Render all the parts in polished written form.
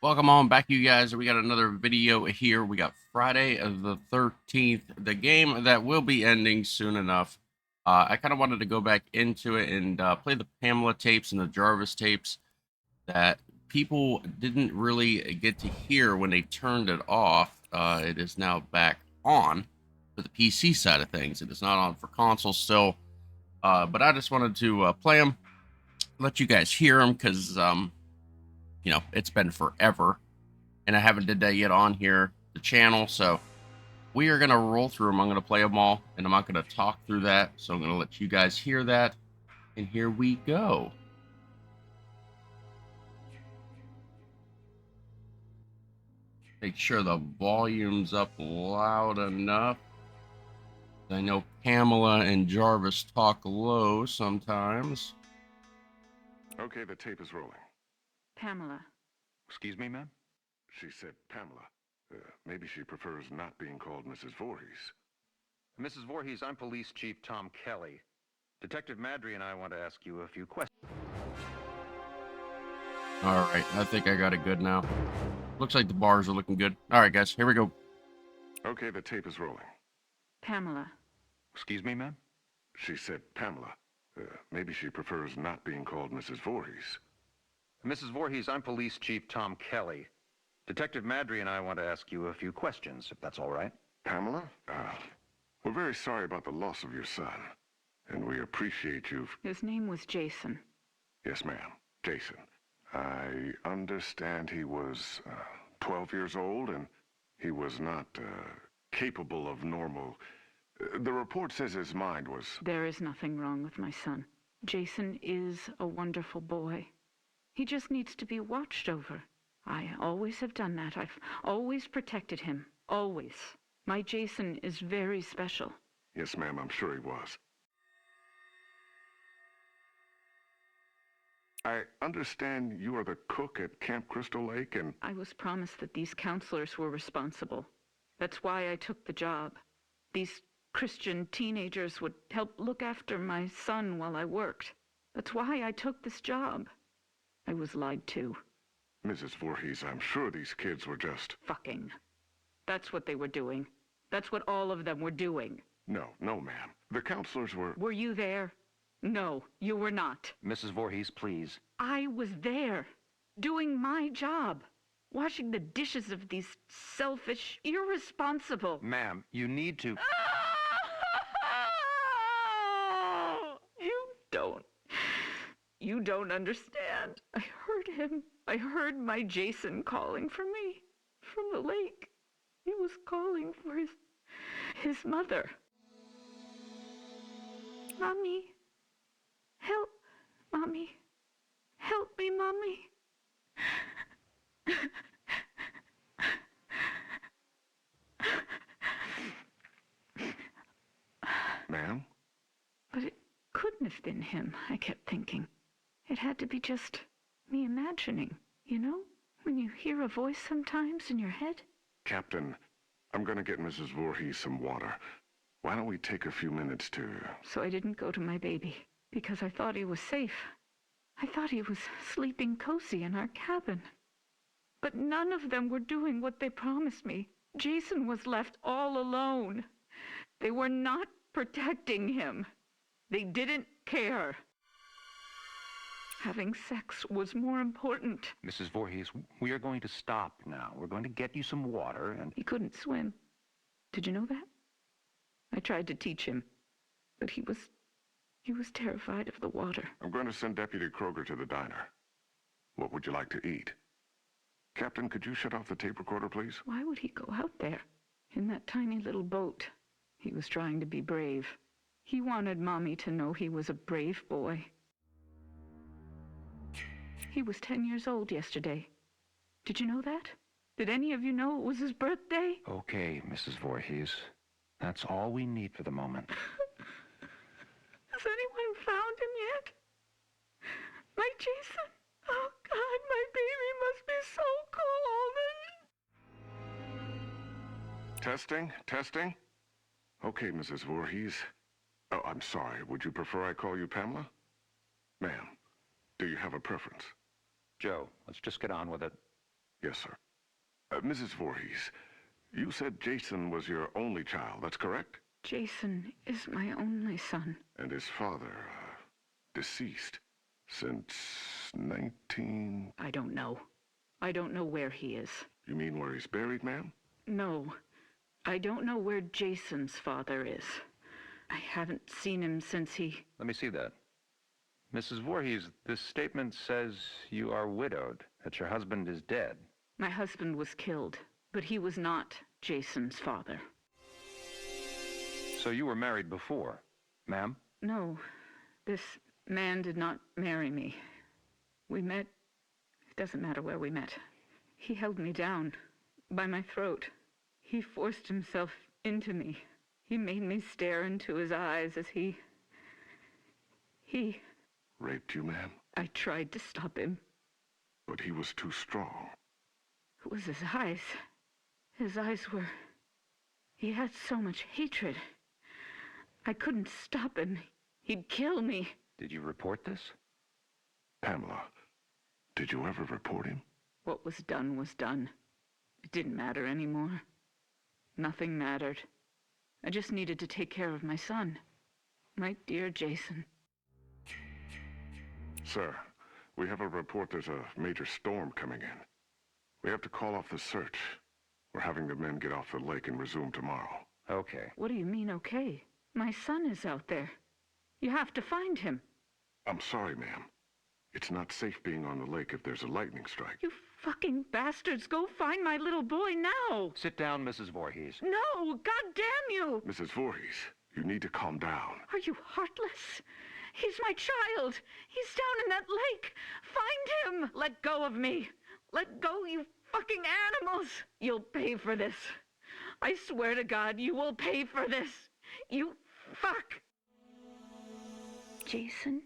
Welcome on back, you guys. We got another video here. We got Friday of the 13th, the game that will be ending soon enough. I kind of wanted to go back into it and play the Pamela tapes and the Jarvis tapes that people didn't really get to hear when they turned it off. It is now back on for the PC side of things. It is not on for console still, but I just wanted to play them, let you guys hear them, because you know, it's been forever and I haven't did that yet on here, the channel. So we are going to roll through them. I'm going to play them all and I'm not going to talk through that. So I'm going to let you guys hear that. And here we go. Make sure the volume's up loud enough. I know Pamela and Jarvis talk low sometimes. Okay, the tape is rolling. Pamela. Excuse me, ma'am? She said Pamela. Maybe she prefers not being called Mrs. Voorhees. Mrs. Voorhees, I'm Police Chief Tom Kelly. Detective Madry and I want to ask you a few questions. All right, I think I got it good now. Looks like the bars are looking good. All right, guys, here we go. Okay, the tape is rolling. Pamela. Excuse me, ma'am? She said Pamela. Maybe she prefers not being called Mrs. Voorhees. Mrs. Voorhees, I'm Police Chief Tom Kelly. Detective Madry and I want to ask you a few questions, if that's all right. Pamela? We're very sorry about the loss of your son. And we appreciate you. His name was Jason. Yes, ma'am. Jason. I understand he was 12 years old and he was not capable of normal. The report says his mind was... There is nothing wrong with my son. Jason is a wonderful boy. He just needs to be watched over. I always have done that. I've always protected him. Always. My Jason is very special. Yes, ma'am, I'm sure he was. I understand you are the cook at Camp Crystal Lake and... I was promised that these counselors were responsible. That's why I took the job. These Christian teenagers would help look after my son while I worked. That's why I took this job. I was lied to. Mrs. Voorhees, I'm sure these kids were just... Fucking. That's what they were doing. That's what all of them were doing. No, ma'am. The counselors were... Were you there? No, you were not. Mrs. Voorhees, please. I was there, doing my job, washing the dishes of these selfish, irresponsible... Ma'am, you need to... You don't understand. I heard him. I heard my Jason calling for me from the lake. He was calling for his mother. Mommy. Help. Mommy. Help me, Mommy. Ma'am? But it couldn't have been him, I kept thinking. It had to be just me imagining, you know? When you hear a voice sometimes in your head. Captain, I'm gonna get Mrs. Voorhees some water. Why don't we take a few minutes to... So I didn't go to my baby, because I thought he was safe. I thought he was sleeping cozy in our cabin. But none of them were doing what they promised me. Jason was left all alone. They were not protecting him. They didn't care. Having sex was more important. Mrs. Voorhees, we are going to stop now. We're going to get you some water and... He couldn't swim. Did you know that? I tried to teach him, but he was terrified of the water. I'm going to send Deputy Kroger to the diner. What would you like to eat? Captain, could you shut off the tape recorder, please? Why would he go out there in that tiny little boat? He was trying to be brave. He wanted Mommy to know he was a brave boy. He was 10 years old yesterday. Did you know that? Did any of you know it was his birthday? Okay, Mrs. Voorhees. That's all we need for the moment. Has anyone found him yet? My Jason? Oh, God, my baby must be so cold. Testing? Okay, Mrs. Voorhees. Oh, I'm sorry. Would you prefer I call you Pamela? Ma'am, do you have a preference? Joe, let's just get on with it. Yes, sir. Mrs. Voorhees, you said Jason was your only child, that's correct? Jason is my only son. And his father, deceased since 19... I don't know. I don't know where he is. You mean where he's buried, ma'am? No. I don't know where Jason's father is. I haven't seen him since he... Let me see that. Mrs. Voorhees, this statement says you are widowed, that your husband is dead. My husband was killed, but he was not Jason's father. So you were married before, ma'am? No, this man did not marry me. We met... It doesn't matter where we met. He held me down by my throat. He forced himself into me. He made me stare into his eyes as he... Raped you, ma'am? I tried to stop him. But he was too strong. It was his eyes. His eyes were... He had so much hatred. I couldn't stop him. He'd kill me. Did you report this? Pamela, did you ever report him? What was done was done. It didn't matter anymore. Nothing mattered. I just needed to take care of my son. My dear Jason. Sir, we have a report there's a major storm coming in. We have to call off the search. We're having the men get off the lake and resume tomorrow. Okay. What do you mean, okay? My son is out there. You have to find him. I'm sorry, ma'am. It's not safe being on the lake if there's a lightning strike. You fucking bastards, go find my little boy now! Sit down, Mrs. Voorhees. No, God damn you! Mrs. Voorhees, you need to calm down. Are you heartless? He's my child. He's down in that lake. Find him! Let go of me. Let go, you fucking animals! You'll pay for this. I swear to God, you will pay for this. You fuck! Jason?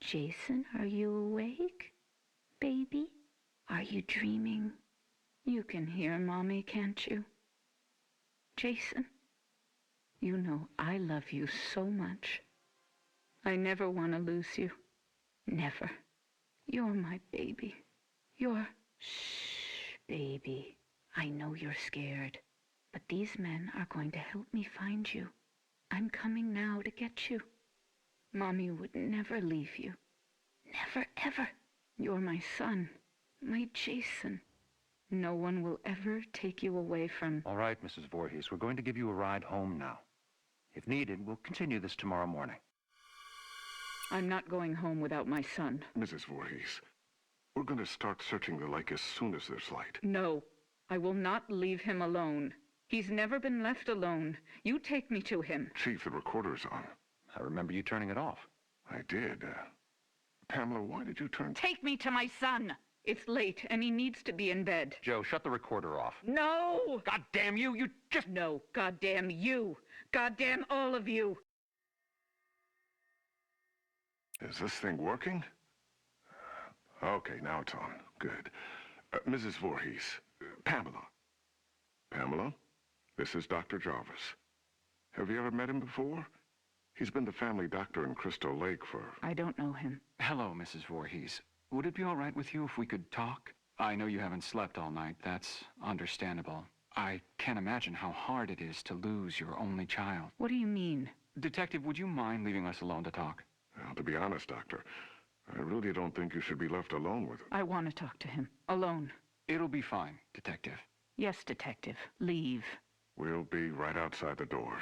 Jason, are you awake? Baby? Are you dreaming? You can hear Mommy, can't you? Jason? You know I love you so much. I never want to lose you. Never. You're my baby. You're... Shh, baby. I know you're scared, but these men are going to help me find you. I'm coming now to get you. Mommy would never leave you. Never, ever. You're my son, my Jason. No one will ever take you away from... All right, Mrs. Voorhees, we're going to give you a ride home now. If needed, we'll continue this tomorrow morning. I'm not going home without my son. Mrs. Voorhees, we're going to start searching the lake as soon as there's light. No, I will not leave him alone. He's never been left alone. You take me to him. Chief, the recorder's on. I remember you turning it off. I did. Pamela, why did you turn... Take me to my son! It's late, and he needs to be in bed. Joe, shut the recorder off. No! God damn you! You just... No, goddamn you! Goddamn all of you! Is this thing working? Okay, now it's on. Good. Mrs. Voorhees, Pamela. Pamela, this is Dr. Jarvis. Have you ever met him before? He's been the family doctor in Crystal Lake for... I don't know him. Hello, Mrs. Voorhees. Would it be all right with you if we could talk? I know you haven't slept all night. That's understandable. I can't imagine how hard it is to lose your only child. What do you mean? Detective, would you mind leaving us alone to talk? Well, to be honest, Doctor, I really don't think you should be left alone with him. I want to talk to him. Alone. It'll be fine, Detective. Yes, Detective. Leave. We'll be right outside the door,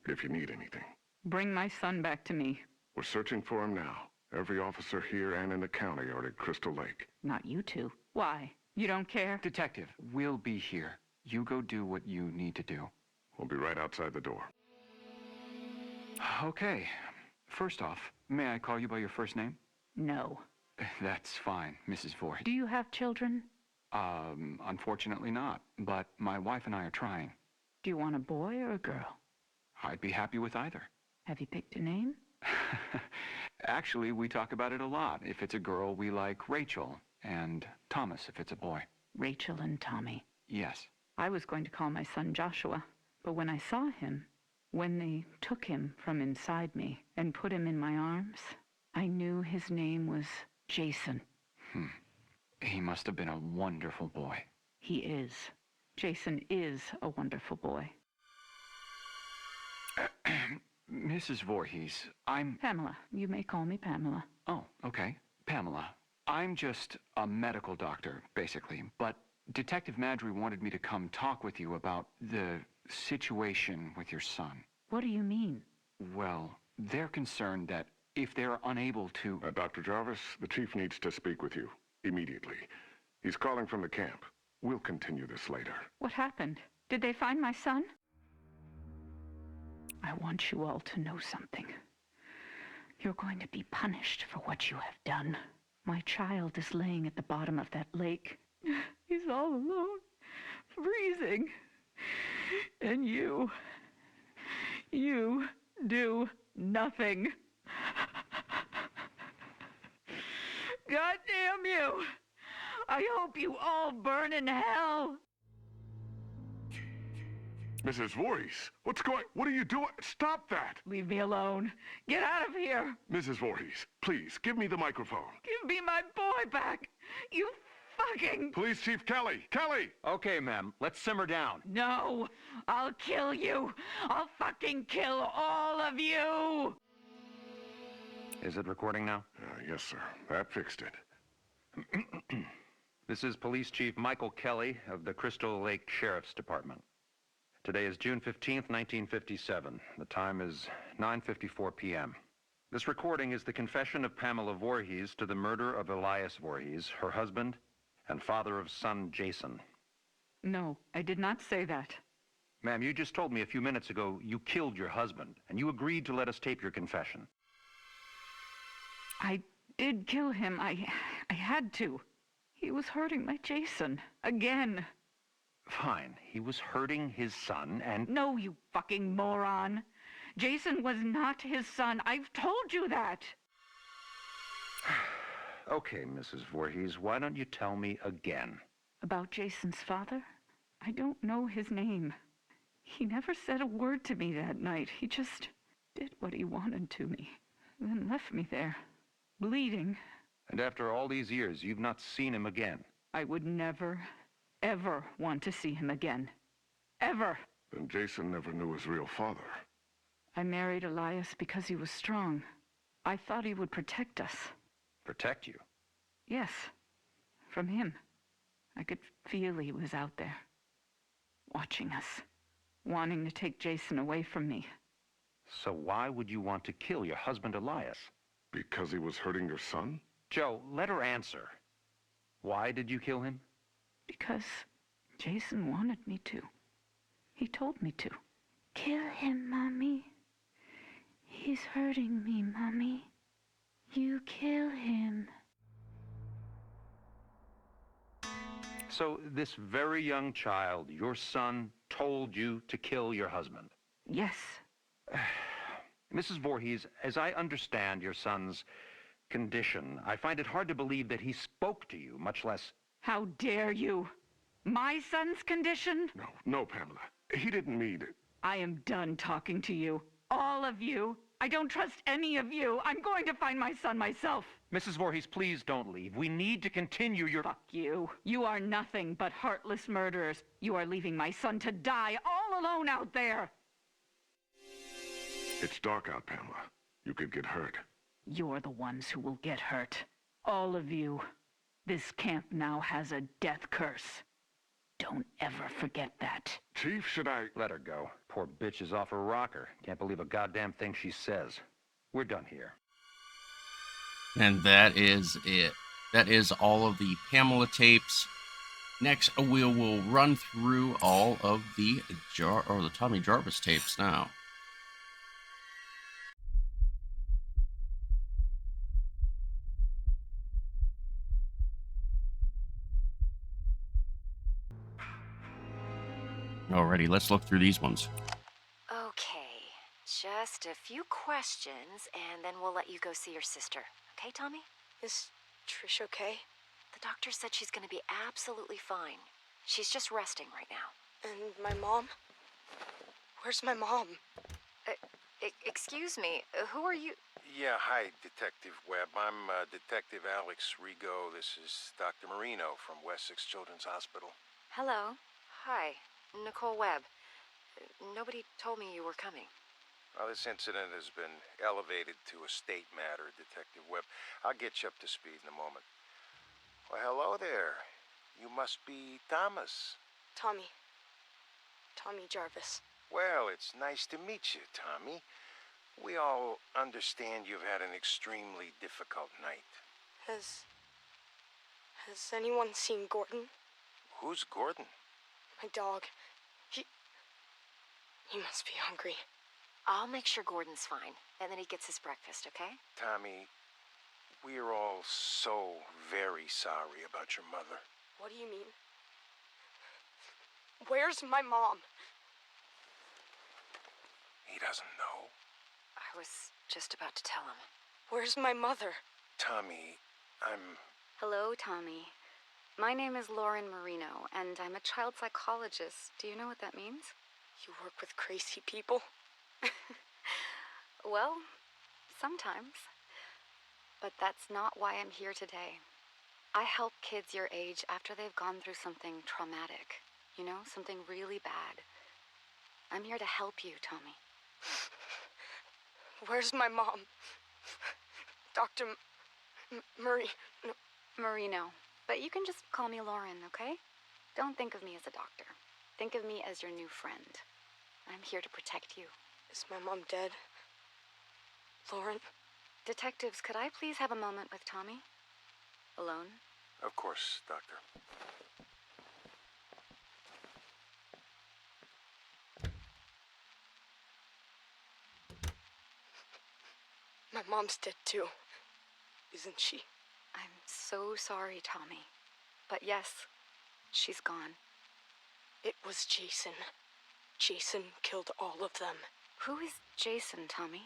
if you need anything. Bring my son back to me. We're searching for him now. Every officer here and in the county are at Crystal Lake. Not you two. Why? You don't care? Detective, we'll be here. You go do what you need to do. We'll be right outside the door. Okay. First off, may I call you by your first name? No. That's fine, Mrs. Voorhees. Do you have children? Unfortunately not, but my wife and I are trying. Do you want a boy or a girl? I'd be happy with either. Have you picked a name? Actually, we talk about it a lot. If it's a girl, we like Rachel, and Thomas if it's a boy. Rachel and Tommy. Yes. I was going to call my son Joshua, but when I saw him, When they took him from inside me and put him in my arms, I knew his name was Jason. He must have been a wonderful boy. He is. Jason is a wonderful boy. Mrs. Voorhees, I'm... Pamela. You may call me Pamela. Oh, okay. Pamela. I'm just a medical doctor, basically. But Detective Madry wanted me to come talk with you about the situation with your son. What do you mean? Well, they're concerned that if they're unable to... Dr. Jarvis, the chief needs to speak with you immediately. He's calling from the camp. We'll continue this later. What happened? Did they find my son? I want you all to know something. You're going to be punished for what you have done. My child is laying at the bottom of that lake. He's all alone, freezing. And you do nothing. God damn you! I hope you all burn in hell! Mrs. Voorhees, what are you doing? Stop that! Leave me alone. Get out of here! Mrs. Voorhees, please, give me the microphone. Give me my boy back! You fucking... Police Chief Kelly! Kelly! Okay, ma'am. Let's simmer down. No! I'll kill you! I'll fucking kill all of you! Is it recording now? Yes, sir. That fixed it. This is Police Chief Michael Kelly of the Crystal Lake Sheriff's Department. Today is June 15th, 1957. The time is 9:54 p.m. This recording is the confession of Pamela Voorhees to the murder of Elias Voorhees, her husband, and father of son Jason. No, I did not say that. Ma'am, you just told me a few minutes ago you killed your husband, and you agreed to let us tape your confession. I did kill him. I had to. He was hurting my Jason. Again. Fine. He was hurting his son, and... No, you fucking moron. Jason was not his son. I've told you that. Okay, Mrs. Voorhees, why don't you tell me again? About Jason's father? I don't know his name. He never said a word to me that night. He just did what he wanted to me, then left me there, bleeding. And after all these years, you've not seen him again? I would never, ever want to see him again. Ever. Then Jason never knew his real father. I married Elias because he was strong. I thought he would protect us. Protect you? Yes, from him. I could feel he was out there, watching us, wanting to take Jason away from me. So why would you want to kill your husband, Elias? Because he was hurting your son? Joe, let her answer. Why did you kill him? Because Jason wanted me to. He told me to. Kill him, Mommy. He's hurting me, Mommy. You kill him. So this very young child, your son, told you to kill your husband? Yes. Mrs. Voorhees, as I understand your son's condition, I find it hard to believe that he spoke to you, much less... How dare you? My son's condition? No, Pamela. He didn't mean it. I am done talking to you. All of you. I don't trust any of you. I'm going to find my son myself. Mrs. Voorhees, please don't leave. We need to continue your... Fuck you. You are nothing but heartless murderers. You are leaving my son to die all alone out there. It's dark out, Pamela. You could get hurt. You're the ones who will get hurt. All of you. This camp now has a death curse. Don't ever forget that. Chief, should I... Let her go. Poor bitch is off her rocker. Can't believe a goddamn thing she says. We're done here. And that is it. That is all of the Pamela tapes. Next, we will run through all of the Tommy Jarvis tapes now. Alrighty, let's look through these ones. Okay, just a few questions, and then we'll let you go see your sister. Okay, Tommy? Is Trish okay? The doctor said she's gonna be absolutely fine. She's just resting right now. And my mom? Where's my mom? Excuse me, who are you? Yeah, hi, Detective Webb. I'm Detective Alex Rigo. This is Dr. Marino from Wessex Children's Hospital. Hello. Hi, Nicole Webb. Nobody told me you were coming. Well, this incident has been elevated to a state matter, Detective Webb. I'll get you up to speed in a moment. Well, hello there. You must be Thomas. Tommy. Tommy Jarvis. Well, it's nice to meet you, Tommy. We all understand you've had an extremely difficult night. Has anyone seen Gordon? Who's Gordon? My dog. He must be hungry. I'll make sure Gordon's fine, and then he gets his breakfast, okay? Tommy, we're all so very sorry about your mother. What do you mean? Where's my mom? He doesn't know. I was just about to tell him. Where's my mother? Tommy, Hello, Tommy. My name is Lauren Marino, and I'm a child psychologist. Do you know what that means? You work with crazy people? Well, sometimes. But that's not why I'm here today. I help kids your age after they've gone through something traumatic. You know, something really bad. I'm here to help you, Tommy. Where's my mom? Dr. Marino. But you can just call me Lauren, okay? Don't think of me as a doctor. Think of me as your new friend. I'm here to protect you. Is my mom dead? Lauren? Detectives, could I please have a moment with Tommy? Alone? of course, Doctor. My mom's dead too, isn't she? I'm so sorry, Tommy. But yes, she's gone. It was Jason. Jason killed all of them. Who is Jason, Tommy?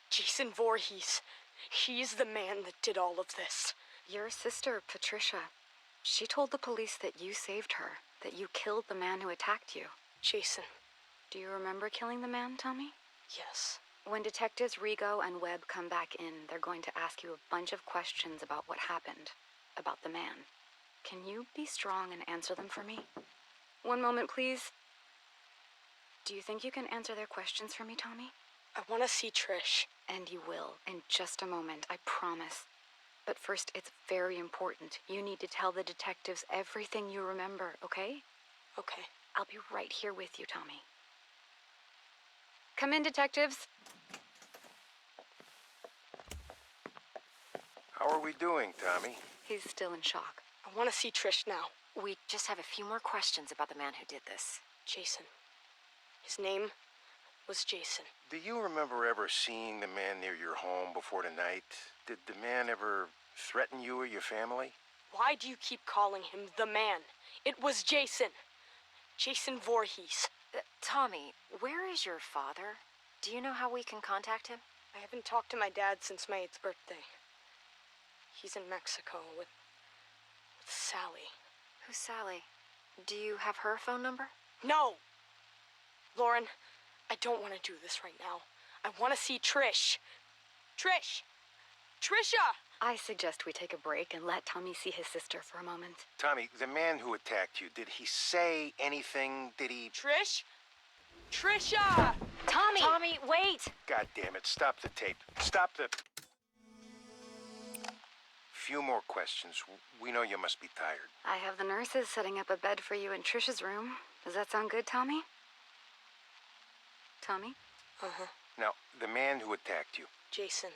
Jason Voorhees. He's the man that did all of this. Your sister, Patricia. She told the police that you saved her, that you killed the man who attacked you. Jason. Do you remember killing the man, Tommy? Yes. When detectives Rigo and Webb come back in, they're going to ask you a bunch of questions about what happened, about the man. Can you be strong and answer them for me? One moment, please. Do you think you can answer their questions for me, Tommy? I want to see Trish. And you will, in just a moment, I promise. But first, it's very important. You need to tell the detectives everything you remember, okay? Okay. I'll be right here with you, Tommy. Come in, detectives. How are we doing, Tommy? He's still in shock. I want to see Trish now. We just have a few more questions about the man who did this. Jason. His name was Jason. Do you remember ever seeing the man near your home before tonight? Did the man ever threaten you or your family? Why do you keep calling him the man? It was Jason. Jason Voorhees. Tommy, where is your father? Do you know how we can contact him? I haven't talked to my dad since my 8th birthday. He's in Mexico with Sally. Who's Sally? Do you have her phone number? No! Lauren, I don't want to do this right now. I want to see Trish. Trish! Trisha! I suggest we take a break and let Tommy see his sister for a moment. Tommy, the man who attacked you, did he say anything? Did he... Trish? Trisha! Tommy! Tommy, wait! God damn it, stop the tape. Stop the... Few more questions. We know you must be tired. I have the nurses setting up a bed for you in Trisha's room. Does that sound good, Tommy? Tommy? Uh-huh. Now, the man who attacked you. Jason.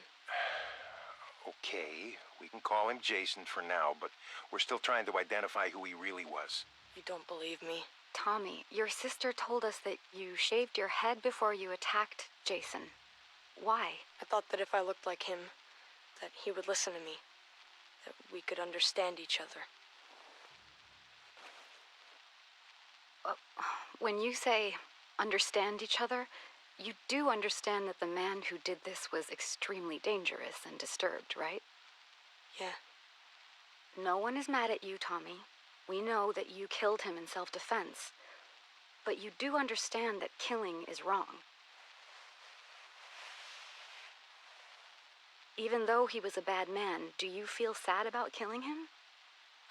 Okay, we can call him Jason for now, but we're still trying to identify who he really was. You don't believe me? Tommy, your sister told us that you shaved your head before you attacked Jason. Why? I thought that if I looked like him, that he would listen to me. That we could understand each other. When you say understand each other, you do understand that the man who did this was extremely dangerous and disturbed, right? Yeah. No one is mad at you, Tommy. We know that you killed him in self-defense. But you do understand that killing is wrong. Even though he was a bad man, do you feel sad about killing him?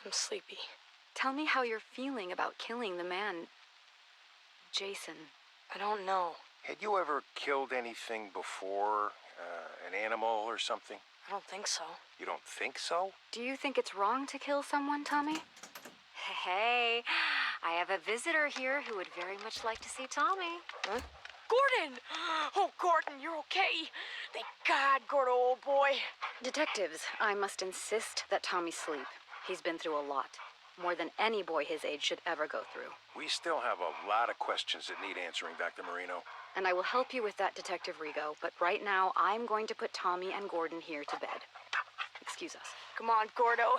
I'm sleepy. Tell me how you're feeling about killing the man, Jason. I don't know. Had you ever killed anything before? An animal or something? I don't think so. You don't think so? Do you think it's wrong to kill someone, Tommy? Hey, I have a visitor here who would very much like to see Tommy. Huh? Gordon! Oh, Gordon, you're okay. Thank God, Gordo, old boy. Detectives, I must insist that Tommy sleep. He's been through a lot. More than any boy his age should ever go through. We still have a lot of questions that need answering, Dr. Marino. And I will help you with that, Detective Rigo, but right now I'm going to put Tommy and Gordon here to bed. Excuse us. Come on, Gordo.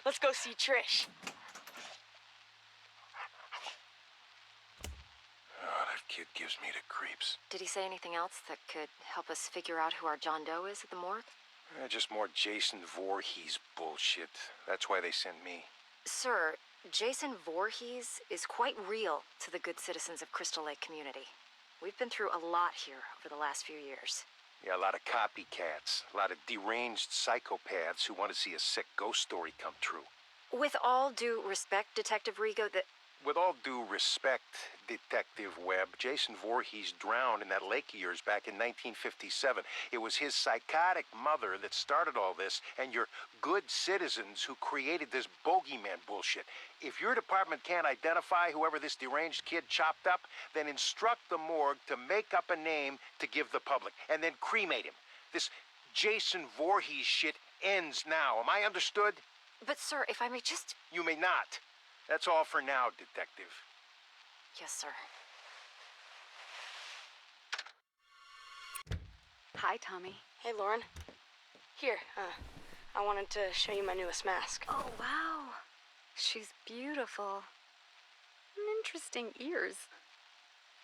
Let's go see Trish. Oh, that kid gives me the creeps. Did he say anything else that could help us figure out who our John Doe is at the morgue? Just more Jason Voorhees bullshit. That's why they sent me. Sir, Jason Voorhees is quite real to the good citizens of Crystal Lake community. We've been through a lot here over the last few years. Yeah, a lot of copycats. A lot of deranged psychopaths who want to see a sick ghost story come true. With all due respect, Detective Rigo, With all due respect, Detective Webb, Jason Voorhees drowned in that lake of yours back in 1957. It was his psychotic mother that started all this, and your good citizens who created this bogeyman bullshit. If your department can't identify whoever this deranged kid chopped up, then instruct the morgue to make up a name to give the public, and then cremate him. This Jason Voorhees shit ends now. Am I understood? But sir, if I may just... You may not. That's all for now, Detective. Yes, sir. Hi, Tommy. Hey, Lauren. Here, I wanted to show you my newest mask. Oh, wow. She's beautiful. Interesting ears.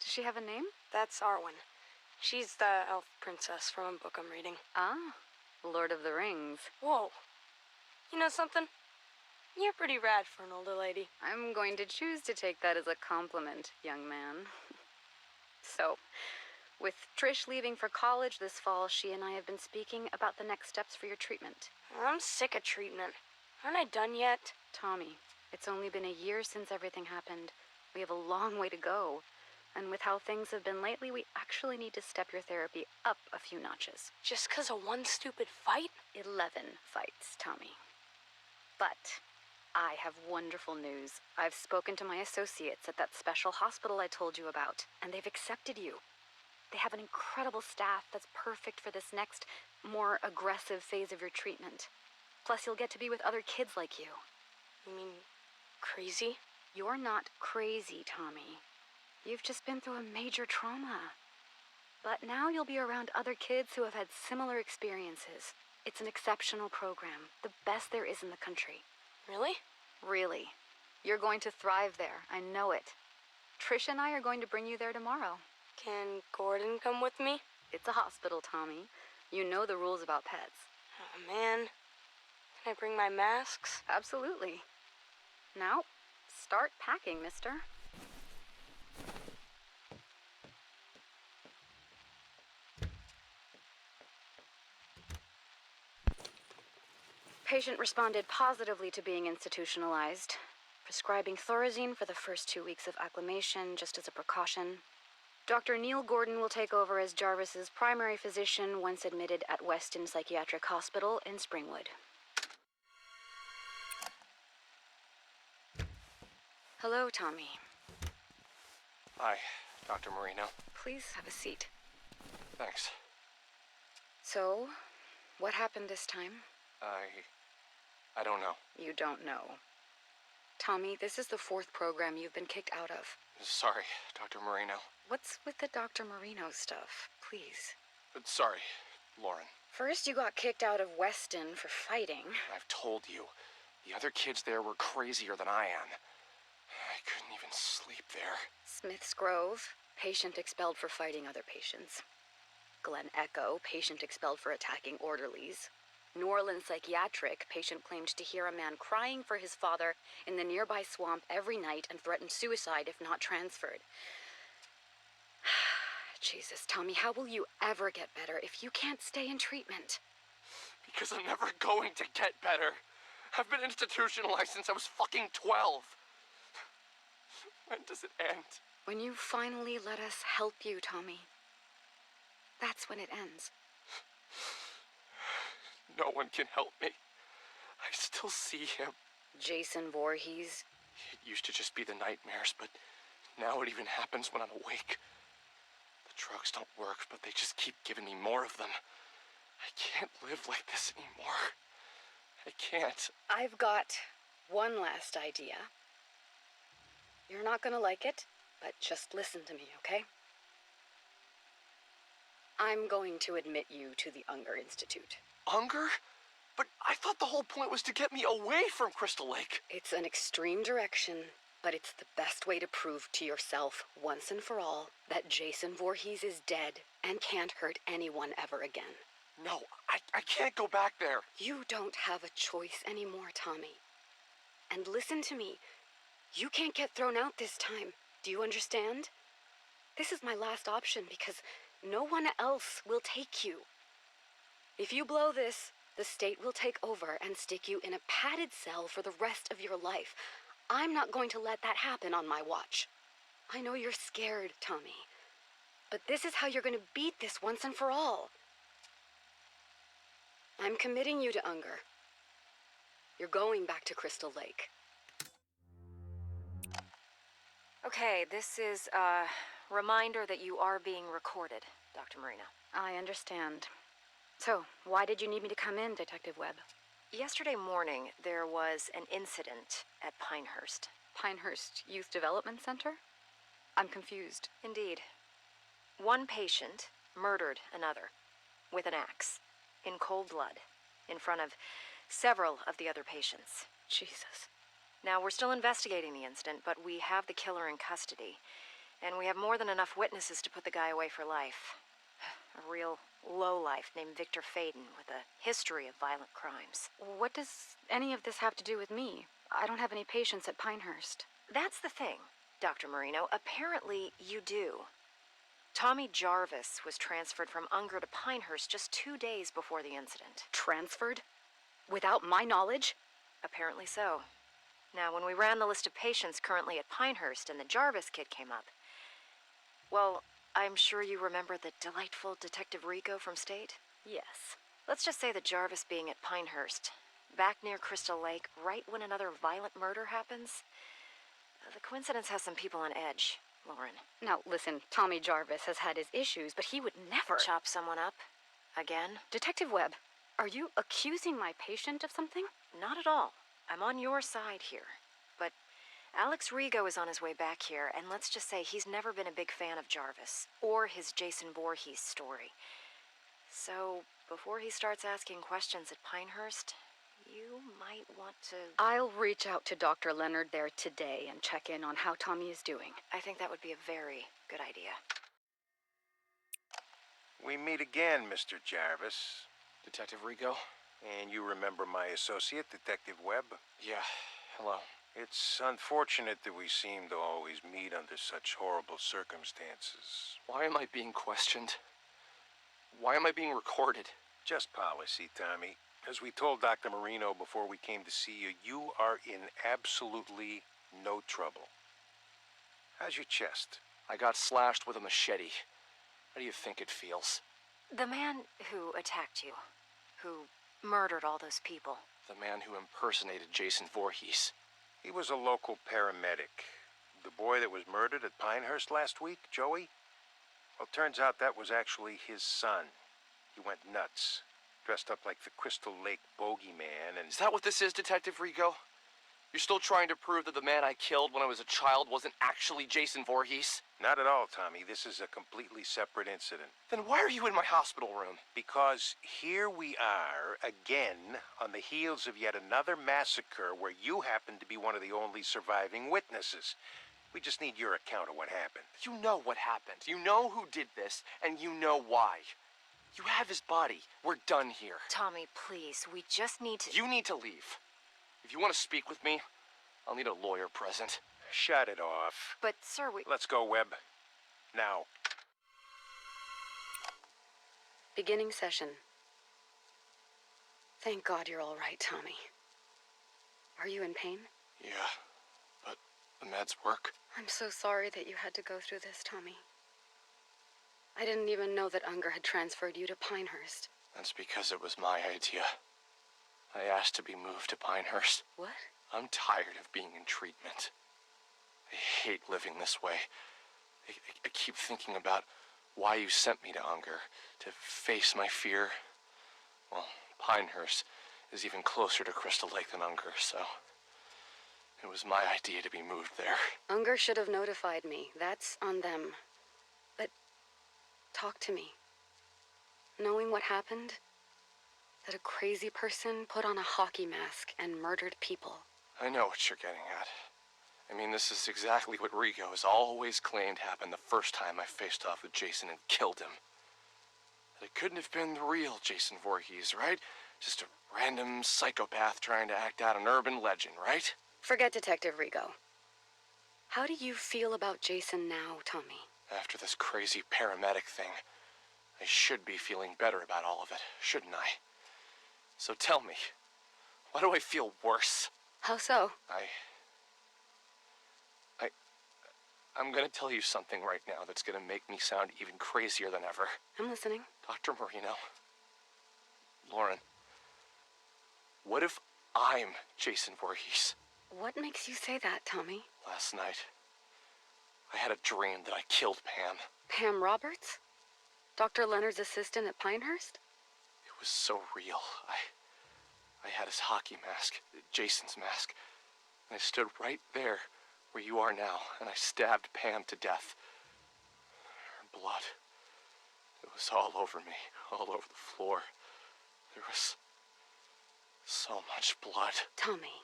Does she have a name? That's Arwen. She's the elf princess from a book I'm reading. Ah, Lord of the Rings. Whoa. You know something? You're pretty rad for an older lady. I'm going to choose to take that as a compliment, young man. So, with Trish leaving for college this fall, she and I have been speaking about the next steps for your treatment. I'm sick of treatment. Aren't I done yet? Tommy, it's only been a year since everything happened. We have a long way to go. And with how things have been lately, we actually need to step your therapy up a few notches. Just 'cause of one stupid fight? 11 fights, Tommy. But I have wonderful news. I've spoken to my associates at that special hospital I told you about, and they've accepted you. They have an incredible staff that's perfect for this next, more aggressive phase of your treatment. Plus, you'll get to be with other kids like you. You mean crazy? You're not crazy, Tommy. You've just been through a major trauma. But now you'll be around other kids who have had similar experiences. It's an exceptional program, the best there is in the country. Really? Really. You're going to thrive there. I know it. Trish and I are going to bring you there tomorrow. Can Gordon come with me? It's a hospital, Tommy. You know the rules about pets. Oh, man. Can I bring my masks? Absolutely. Now, start packing, mister. Patient responded positively to being institutionalized, prescribing Thorazine for the first 2 weeks of acclimation just as a precaution. Dr. Neil Gordon will take over as Jarvis's primary physician once admitted at Weston Psychiatric Hospital in Springwood. Hello, Tommy. Hi, Dr. Marino. Please have a seat. Thanks. So, what happened this time? I don't know. You don't know. Tommy, this is the 4th program you've been kicked out of. Sorry, Dr. Marino. What's with the Dr. Marino stuff? Please. Sorry, Lauren. First, you got kicked out of Weston for fighting. I've told you, the other kids there were crazier than I am. I couldn't even sleep there. Smith's Grove, patient expelled for fighting other patients. Glen Echo, patient expelled for attacking orderlies. New Orleans Psychiatric patient claimed to hear a man crying for his father in the nearby swamp every night and threatened suicide if not transferred. Jesus, Tommy, how will you ever get better if you can't stay in treatment? Because I'm never going to get better. I've been institutionalized since I was fucking 12. When does it end? When you finally let us help you, Tommy. That's when it ends. No one can help me. I still see him. Jason Voorhees. It used to just be the nightmares, but now it even happens when I'm awake. The drugs don't work, but they just keep giving me more of them. I can't live like this anymore. I can't. I've got one last idea. You're not gonna like it, but just listen to me, okay? I'm going to admit you to the Unger Institute. Unger? But I thought the whole point was to get me away from Crystal Lake. It's an extreme direction, but it's the best way to prove to yourself, once and for all, that Jason Voorhees is dead and can't hurt anyone ever again. No, I can't go back there. You don't have a choice anymore, Tommy. And listen to me. You can't get thrown out this time. Do you understand? This is my last option because no one else will take you. If you blow this, the state will take over and stick you in a padded cell for the rest of your life. I'm not going to let that happen on my watch. I know you're scared, Tommy. But this is how you're going to beat this once and for all. I'm committing you to Unger. You're going back to Crystal Lake. Okay, this is a reminder that you are being recorded, Dr. Marino. I understand. So, why did you need me to come in, Detective Webb? Yesterday morning, there was an incident at Pinehurst. Pinehurst Youth Development Center? I'm confused. Indeed. One patient murdered another with an axe in cold blood in front of several of the other patients. Jesus. Now, we're still investigating the incident, but we have the killer in custody. And we have more than enough witnesses to put the guy away for life. A real lowlife named Victor Faden with a history of violent crimes. What does any of this have to do with me? I don't have any patients at Pinehurst. That's the thing, Dr. Marino. Apparently, you do. Tommy Jarvis was transferred from Unger to Pinehurst just 2 days before the incident. Transferred? Without my knowledge? Apparently so. Now, when we ran the list of patients currently at Pinehurst and the Jarvis kid came up, well, I'm sure you remember the delightful Detective Rico from State? Yes. Let's just say that Jarvis being at Pinehurst, back near Crystal Lake, right when another violent murder happens, the coincidence has some people on edge, Lauren. Now, listen, Tommy Jarvis has had his issues, but he would never... Chop someone up? Again? Detective Webb, are you accusing my patient of something? Not at all. I'm on your side here. But Alex Rigo is on his way back here, and let's just say he's never been a big fan of Jarvis, or his Jason Voorhees story. So, before he starts asking questions at Pinehurst, you might want to... I'll reach out to Dr. Leonard there today and check in on how Tommy is doing. I think that would be a very good idea. We meet again, Mr. Jarvis. Detective Rico? And you remember my associate, Detective Webb? Yeah, hello. It's unfortunate that we seem to always meet under such horrible circumstances. Why am I being questioned? Why am I being recorded? Just policy, Tommy. As we told Dr. Marino before we came to see you, you are in absolutely no trouble. How's your chest? I got slashed with a machete. How do you think it feels? The man who attacked you, who murdered all those people. The man who impersonated Jason Voorhees. He was a local paramedic. The boy that was murdered at Pinehurst last week, Joey? Well, turns out that was actually his son. He went nuts. Dressed up like the Crystal Lake bogeyman and... Is that what this is, Detective Rico? You're still trying to prove that the man I killed when I was a child wasn't actually Jason Voorhees? Not at all, Tommy. This is a completely separate incident. Then why are you in my hospital room? Because here we are, again, on the heels of yet another massacre where you happen to be one of the only surviving witnesses. We just need your account of what happened. You know what happened. You know who did this, and you know why. You have his body. We're done here. Tommy, please, we just need to... You need to leave. If you want to speak with me, I'll need a lawyer present. Shut it off. But, sir, we... Let's go, Webb. Now. Beginning session. Thank God you're all right, Tommy. Are you in pain? Yeah, but the meds work. I'm so sorry that you had to go through this, Tommy. I didn't even know that Unger had transferred you to Pinehurst. That's because it was my idea. I asked to be moved to Pinehurst. What? I'm tired of being in treatment. I hate living this way. I keep thinking about why you sent me to Unger, to face my fear. Well, Pinehurst is even closer to Crystal Lake than Unger, so it was my idea to be moved there. Unger should have notified me. That's on them. But talk to me. Knowing what happened, that a crazy person put on a hockey mask and murdered people. I know what you're getting at. I mean, this is exactly what Rigo has always claimed happened the first time I faced off with Jason and killed him. That it couldn't have been the real Jason Voorhees, right? Just a random psychopath trying to act out an urban legend, right? Forget Detective Rigo. How do you feel about Jason now, Tommy? After this crazy paramedic thing, I should be feeling better about all of it, shouldn't I? So tell me, why do I feel worse? How so? I'm gonna tell you something right now that's gonna make me sound even crazier than ever. I'm listening. Dr. Marino, Lauren, what if I'm Jason Voorhees? What makes you say that, Tommy? Last night, I had a dream that I killed Pam. Pam Roberts? Dr. Leonard's assistant at Pinehurst? It was so real. I had his hockey mask, Jason's mask, and I stood right there where you are now, and I stabbed Pam to death. Her blood, it was all over me, all over the floor. There was so much blood. Tommy,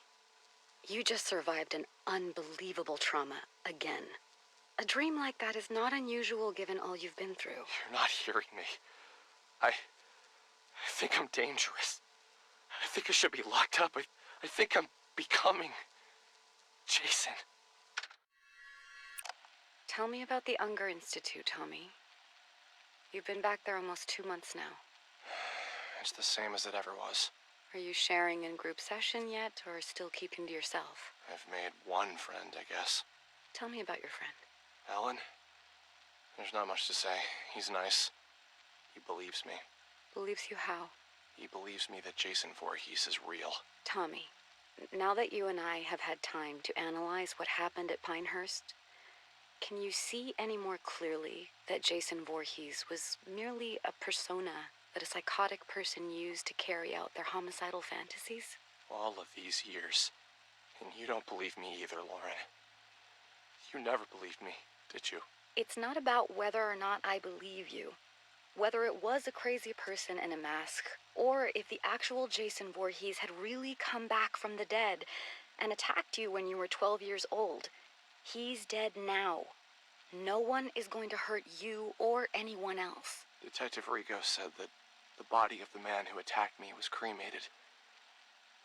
you just survived an unbelievable trauma again. A dream like that is not unusual given all you've been through. You're not hearing me. I think I'm dangerous. I think I should be locked up. I think I'm becoming Jason. Tell me about the Unger Institute, Tommy. You've been back there almost 2 months now. It's the same as it ever was. Are you sharing in group session yet, or still keeping to yourself? I've made one friend, I guess. Tell me about your friend. Alan? There's not much to say. He's nice. He believes me. Believes you how? He believes me that Jason Voorhees is real. Tommy, now that you and I have had time to analyze what happened at Pinehurst, can you see any more clearly that Jason Voorhees was merely a persona that a psychotic person used to carry out their homicidal fantasies? All of these years. And you don't believe me either, Lauren. You never believed me, did you? It's not about whether or not I believe you. Whether it was a crazy person in a mask, or if the actual Jason Voorhees had really come back from the dead and attacked you when you were 12 years old. He's dead now. No one is going to hurt you or anyone else. Detective Rigo said that the body of the man who attacked me was cremated.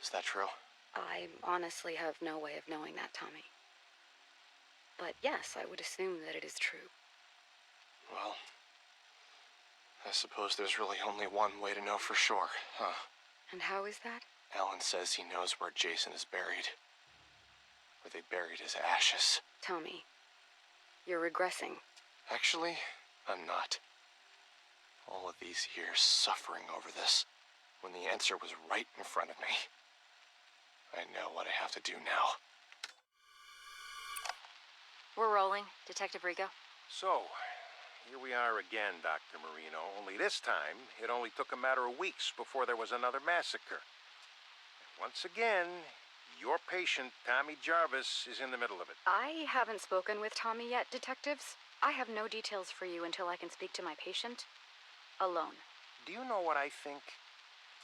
Is that true? I honestly have no way of knowing that, Tommy. But yes, I would assume that it is true. Well, I suppose there's really only one way to know for sure, huh? And how is that? Alan says he knows where Jason is buried. Where they buried his ashes. Tommy, you're regressing. Actually, I'm not. All of these years suffering over this, when the answer was right in front of me. I know what I have to do now. We're rolling, Detective Rigo. So, here we are again, Dr. Marino. Only this time, it only took a matter of weeks before there was another massacre. Once again, your patient, Tommy Jarvis, is in the middle of it. I haven't spoken with Tommy yet, detectives. I have no details for you until I can speak to my patient alone. Do you know what I think?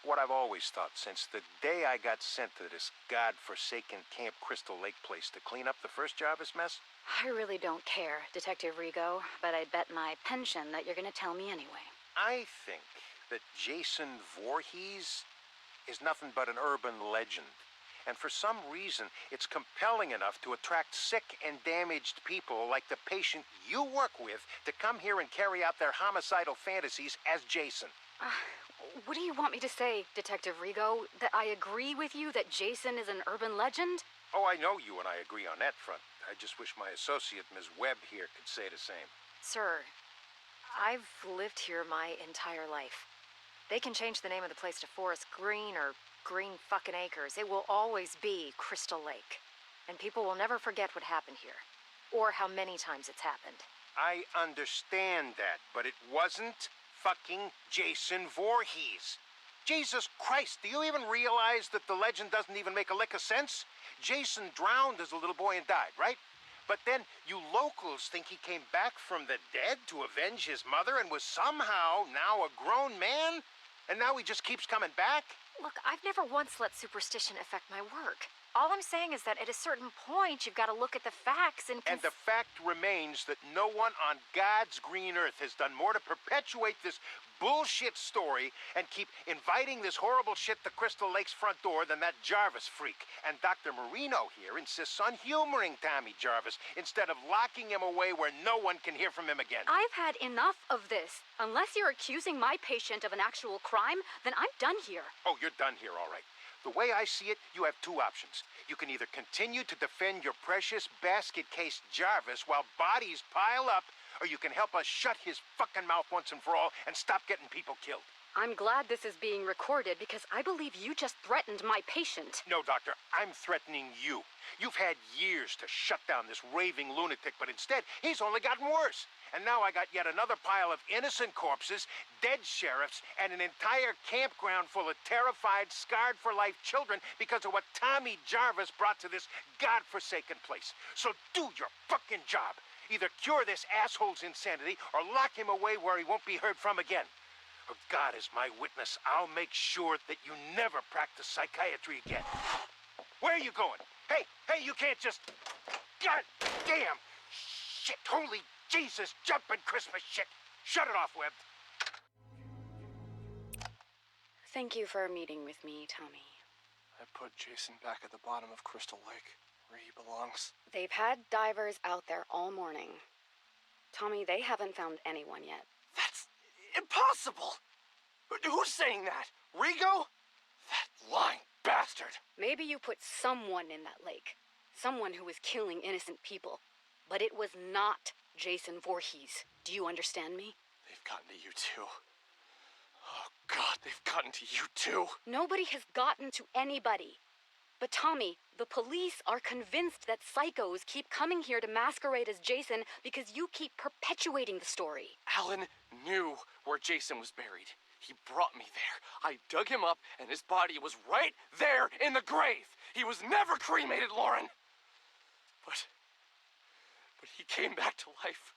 What I've always thought since the day I got sent to this godforsaken Camp Crystal Lake place to clean up the first Jarvis mess? I really don't care, Detective Rigo, but I'd bet my pension that you're going to tell me anyway. I think that Jason Voorhees is nothing but an urban legend. And for some reason, it's compelling enough to attract sick and damaged people like the patient you work with to come here and carry out their homicidal fantasies as Jason. What do you want me to say, Detective Rigo? That I agree with you that Jason is an urban legend? Oh, I know you and I agree on that front. I just wish my associate, Ms. Webb, here could say the same. Sir, I've lived here my entire life. They can change the name of the place to Forest Green or Green fucking Acres. It will always be Crystal Lake. And people will never forget what happened here. Or how many times it's happened. I understand that, but it wasn't fucking Jason Voorhees. Jesus Christ, do you even realize that the legend doesn't even make a lick of sense? Jason drowned as a little boy and died, right? But then you locals think he came back from the dead to avenge his mother and was somehow now a grown man? And now he just keeps coming back? Look, I've never once let superstition affect my work. All I'm saying is that at a certain point, you've got to look at the facts and... And the fact remains that no one on God's green earth has done more to perpetuate this bullshit story and keep inviting this horrible shit to Crystal Lake's front door than that Jarvis freak. And Dr. Marino here insists on humoring Tommy Jarvis instead of locking him away where no one can hear from him again. I've had enough of this. Unless you're accusing my patient of an actual crime, then I'm done here. Oh, you're done here, all right. The way I see it, you have two options. You can either continue to defend your precious basket case Jarvis while bodies pile up, or you can help us shut his fucking mouth once and for all and stop getting people killed. I'm glad this is being recorded because I believe you just threatened my patient. No, Doctor, I'm threatening you. You've had years to shut down this raving lunatic, but instead, he's only gotten worse. And now I got yet another pile of innocent corpses, dead sheriffs, and an entire campground full of terrified, scarred-for-life children because of what Tommy Jarvis brought to this godforsaken place. So do your fucking job. Either cure this asshole's insanity or lock him away where he won't be heard from again. Oh, God is my witness. I'll make sure that you never practice psychiatry again. Where are you going? Hey, you can't just... God damn! Shit, holy Jesus, jumping Christmas shit! Shut it off, Webb. Thank you for meeting with me, Tommy. I put Jason back at the bottom of Crystal Lake, where he belongs. They've had divers out there all morning. Tommy, they haven't found anyone yet. That's impossible! Who's saying that? Rigo? That lying bastard! Maybe you put someone in that lake. Someone who was killing innocent people. But it was not Jason Voorhees. Do you understand me? They've gotten to you too. Oh, God, they've gotten to you too. Nobody has gotten to anybody. But Tommy, the police are convinced that psychos keep coming here to masquerade as Jason because you keep perpetuating the story. Alan knew where Jason was buried. He brought me there. I dug him up, and his body was right there in the grave. He was never cremated, Lauren. But he came back to life.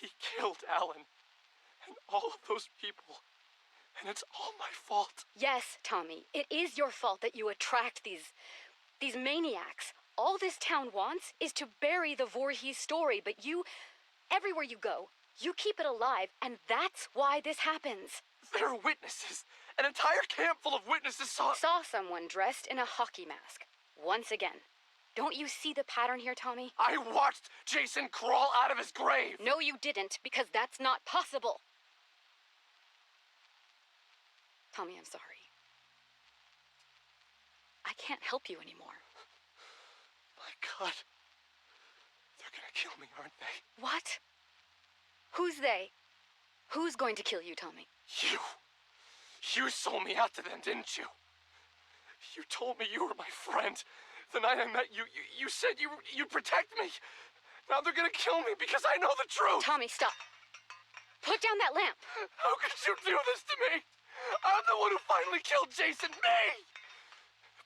He killed Alan and all of those people. And it's all my fault. Yes, Tommy, it is your fault that you attract these maniacs. All this town wants is to bury the Voorhees story, but you, everywhere you go, you keep it alive, and that's why this happens. There are witnesses. An entire camp full of witnesses saw someone dressed in a hockey mask. Once again. Don't you see the pattern here, Tommy? I watched Jason crawl out of his grave. No, you didn't, because that's not possible. Tommy, I'm sorry. I can't help you anymore. My God. They're gonna kill me, aren't they? What? Who's they? Who's going to kill you, Tommy? You. You sold me out to them, didn't you? You told me you were my friend. The night I met you, you said you'd protect me. Now they're gonna kill me because I know the truth. Tommy, stop. Put down that lamp. How could you do this to me? I'm the one who finally killed Jason, me!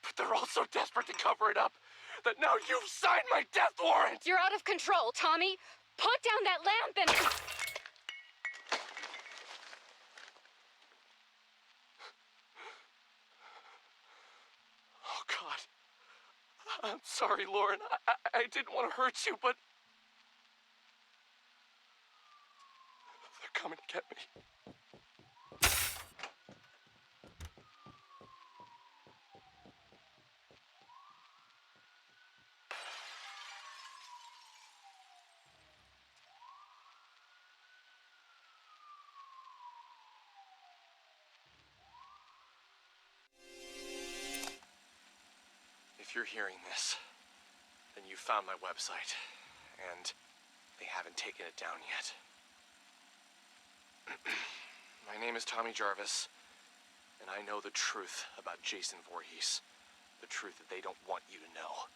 But they're all so desperate to cover it up that now you've signed my death warrant! You're out of control, Tommy. Put down that lamp and... Oh, God. I'm sorry, Lauren. I didn't want to hurt you, but... They're coming to get me. If you're hearing this, then you found my website, and they haven't taken it down yet. My name is Tommy Jarvis, and I know the truth about Jason Voorhees. The truth that they don't want you to know.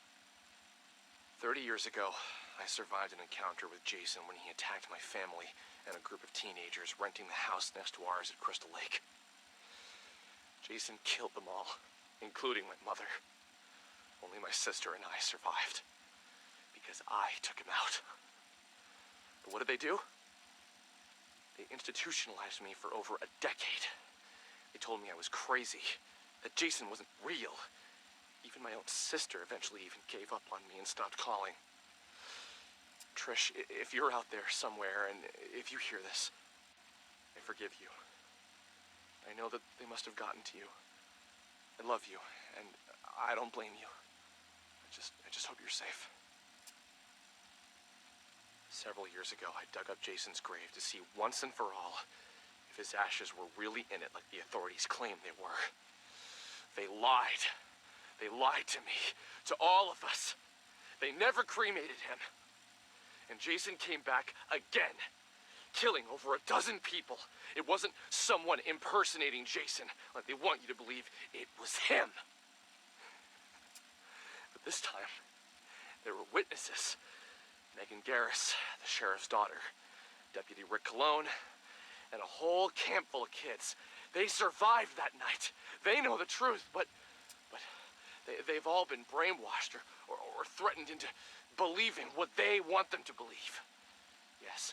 30 years ago, I survived an encounter with Jason when he attacked my family and a group of teenagers renting the house next to ours at Crystal Lake. Jason killed them all, including my mother. Only my sister and I survived, because I took him out. But what did they do? They institutionalized me for over a decade. They told me I was crazy, that Jason wasn't real. Even my own sister eventually even gave up on me and stopped calling. Trish, if you're out there somewhere, and if you hear this, I forgive you. I know that they must have gotten to you. I love you, and I don't blame you. I just hope you're safe. Several years ago, I dug up Jason's grave to see once and for all if his ashes were really in it like the authorities claimed they were. They lied. They lied to me, to all of us. They never cremated him. And Jason came back again, killing over a dozen people. It wasn't someone impersonating Jason like they want you to believe. It was him. But this time, there were witnesses. Megan Garris, the sheriff's daughter, Deputy Rick Cologne, and a whole camp full of kids. They survived that night. They know the truth, but they've all been brainwashed or threatened into believing what they want them to believe. Yes,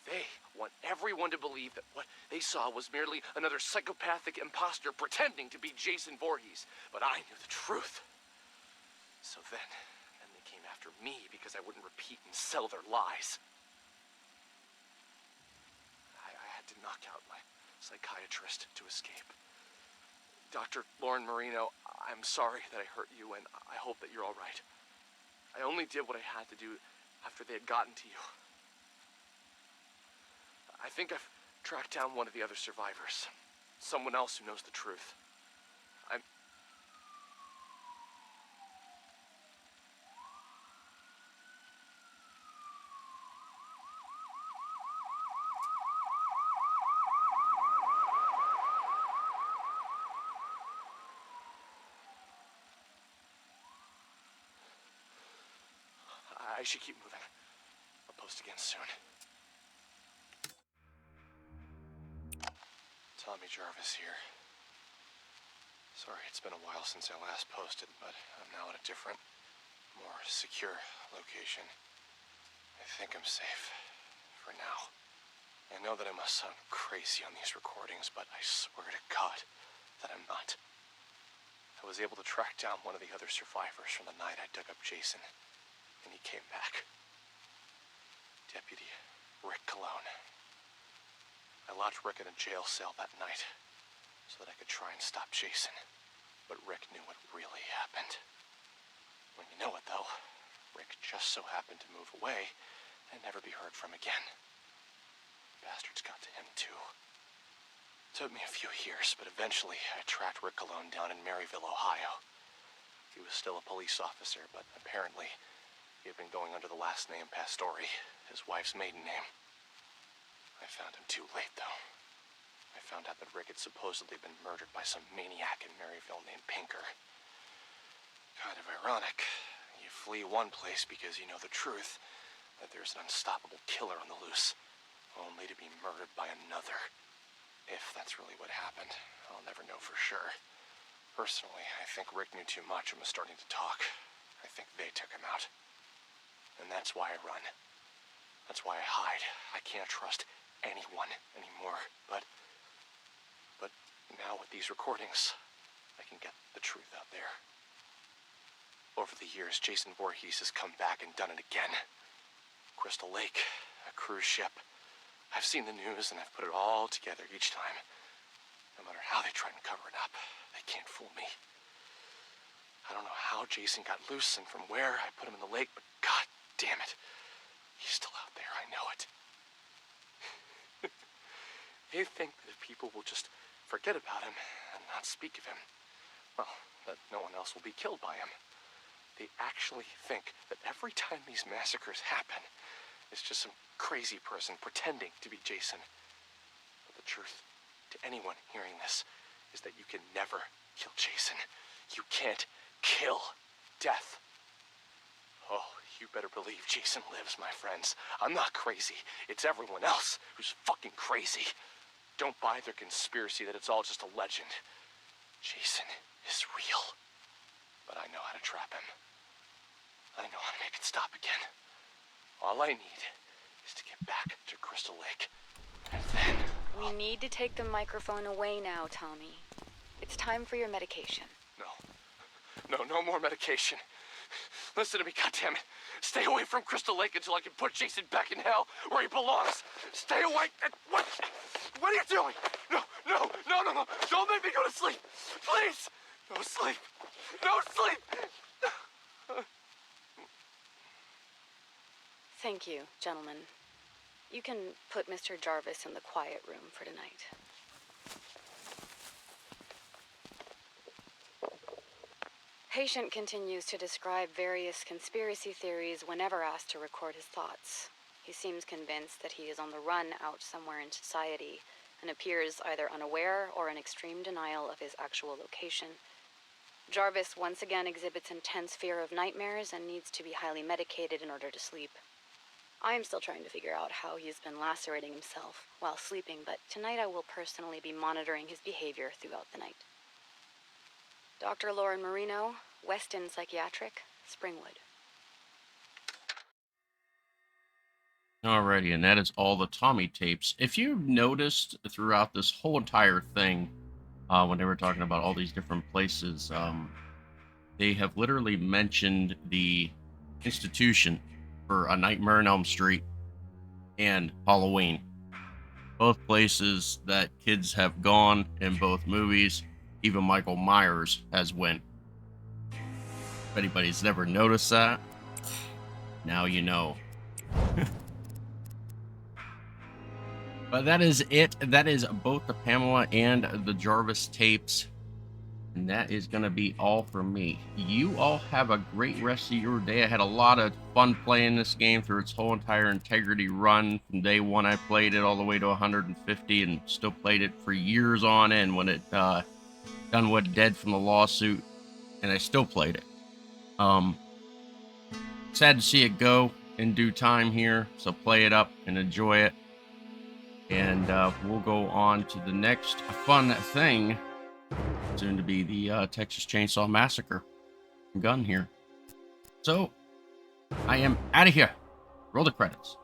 they want everyone to believe that what they saw was merely another psychopathic imposter pretending to be Jason Voorhees. But I knew the truth. So then they came after me because I wouldn't repeat and sell their lies. I had to knock out my psychiatrist to escape. Dr. Lauren Marino, I'm sorry that I hurt you, and I hope that you're all right. I only did what I had to do after they had gotten to you. I think I've tracked down one of the other survivors. Someone else who knows the truth. I should keep moving. I'll post again soon. Tommy Jarvis here. Sorry, it's been a while since I last posted, but I'm now at a different, more secure location. I think I'm safe. For now. I know that I must sound crazy on these recordings, but I swear to God that I'm not. I was able to track down one of the other survivors from the night I dug up Jason. And he came back. Deputy Rick Cologne. I locked Rick in a jail cell that night so that I could try and stop Jason. But Rick knew what really happened. When you know it, though, Rick just so happened to move away and never be heard from again. Bastards got to him, too. Took me a few years, but eventually I tracked Rick Cologne down in Maryville, Ohio. He was still a police officer, but apparently he had been going under the last name Pastore, his wife's maiden name. I found him too late, though. I found out that Rick had supposedly been murdered by some maniac in Maryville named Pinker. Kind of ironic. You flee one place because you know the truth, that there's an unstoppable killer on the loose, only to be murdered by another. If that's really what happened, I'll never know for sure. Personally, I think Rick knew too much and was starting to talk. I think they took him out. And that's why I run. That's why I hide. I can't trust anyone anymore. But now with these recordings, I can get the truth out there. Over the years, Jason Voorhees has come back and done it again. Crystal Lake, a cruise ship, I've seen the news and I've put it all together each time. No matter how they try and cover it up, they can't fool me. I don't know how Jason got loose and from where I put him in the lake, but god damn it. He's still out there, I know it. They think that if people will just forget about him and not speak of him, well, that no one else will be killed by him. They actually think that every time these massacres happen, it's just some crazy person pretending to be Jason. But the truth, to anyone hearing this, is that you can never kill Jason. You can't kill death. Oh, you better believe Jason lives, my friends. I'm not crazy. It's everyone else who's fucking crazy. Don't buy their conspiracy that it's all just a legend. Jason is real. But I know how to trap him. I know how to make it stop again. All I need is to get back to Crystal Lake. And then... We need to take the microphone away now, Tommy. It's time for your medication. No more medication. Listen to me, goddammit. Stay away from Crystal Lake until I can put Jason back in hell where he belongs. Stay away. What are you doing? No. Don't make me go to sleep. Please. No sleep. No sleep. Thank you, gentlemen. You can put Mr. Jarvis in the quiet room for tonight. Patient continues to describe various conspiracy theories whenever asked to record his thoughts. He seems convinced that he is on the run out somewhere in society and appears either unaware or in extreme denial of his actual location. Jarvis once again exhibits intense fear of nightmares and needs to be highly medicated in order to sleep. I am still trying to figure out how he's been lacerating himself while sleeping, but tonight I will personally be monitoring his behavior throughout the night. Dr. Lauren Marino, Weston Psychiatric, Springwood. Alrighty, and that is all the Tommy tapes. If you've noticed throughout this whole entire thing, when they were talking about all these different places, they have literally mentioned the institution for A Nightmare on Elm Street and Halloween. Both places that kids have gone in both movies. Even Michael Myers has went. If anybody's never noticed that, now you know. But that is it. That is both the Pamela and the Jarvis tapes. And that is going to be all for me. You all have a great rest of your day. I had a lot of fun playing this game through its whole entire integrity run. From day one, I played it all the way to 150 and still played it for years on end when it done what dead from the lawsuit, and I still played it. Sad to see it go in due time here, so play it up and enjoy it. And we'll go on to the next fun thing, soon to be the Texas Chainsaw Massacre gun here. So, I am out of here. Roll the credits.